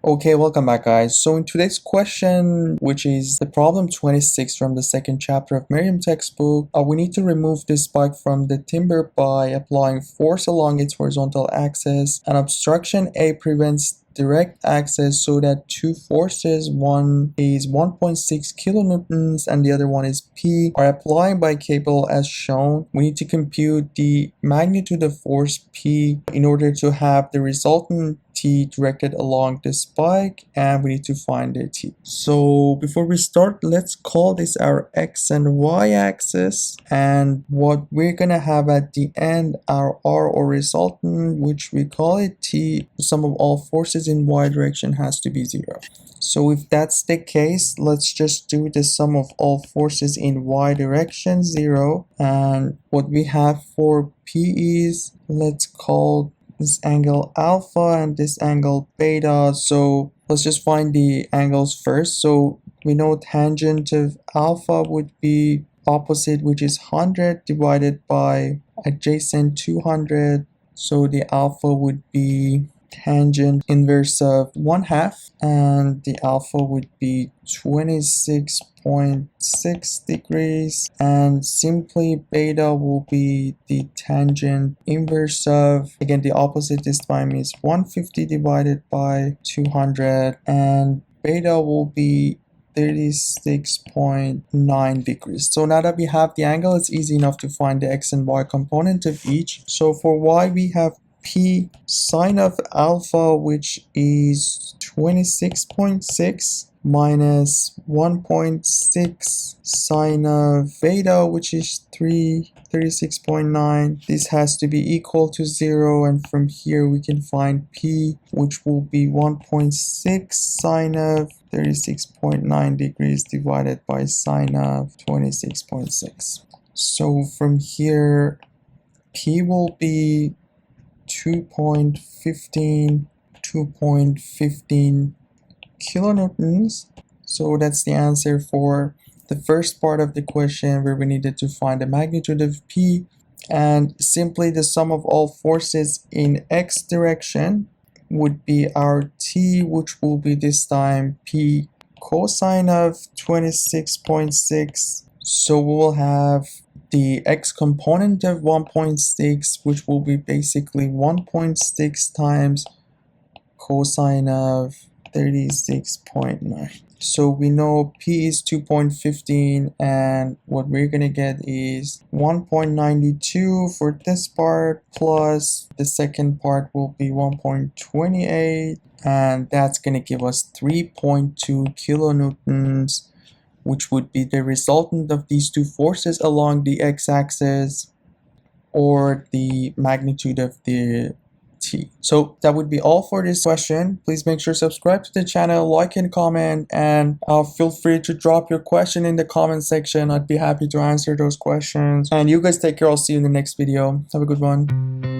Okay, welcome back guys. So in today's question, which is the problem 26 from the second chapter of Meriam textbook, we need to remove this spike from the timber by applying force along its horizontal axis. An obstruction A prevents direct access so that two forces, one is 1.6 kilonewtons and the other one is P, are applied by cable as shown. We need to compute the magnitude of force P in order to have the resultant T directed along the spike, and we need to find the T. So before we start, let's call this our X and Y axis, and what we're gonna have at the end, our R or resultant, which we call it T. The sum of all forces in Y direction has to be 0. So if that's the case, let's just do the sum of all forces in Y direction 0, and what we have for P is, let's call this angle alpha and this angle beta. So let's just find the angles first. So we know tangent of alpha would be opposite, which is 100 divided by adjacent 200. So the alpha would be tangent inverse of 1/2, and the alpha would be 26.6 degrees, and simply beta will be the tangent inverse of, again the opposite this time is 150 divided by 200, and beta will be 36.9 degrees. So now that we have the angle, it's easy enough to find the x and y component of each. So for y we have P sine of alpha, which is 26.6 minus 1.6 sine of beta, which is 36.9. This has to be equal to 0, and from here we can find P, which will be 1.6 sine of 36.9 degrees divided by sine of 26.6. So from here P will be 2.15 kilonewtons. So that's the answer for the first part of the question, where we needed to find the magnitude of P, and simply the sum of all forces in x direction would be our T, which will be this time P cosine of 26.6. So we will have the x component of 1.6, which will be basically 1.6 times cosine of 36.9. So we know P is 2.15, and what we're gonna get is 1.92 for this part, plus the second part will be 1.28, and that's gonna give us 3.2 kilonewtons, which would be the resultant of these two forces along the x-axis, or the magnitude of the T. So that would be all for this question. Please make sure to subscribe to the channel, like and comment, and feel free to drop your question in the comment section. I'd be happy to answer those questions. And you guys take care. I'll see you in the next video. Have a good one.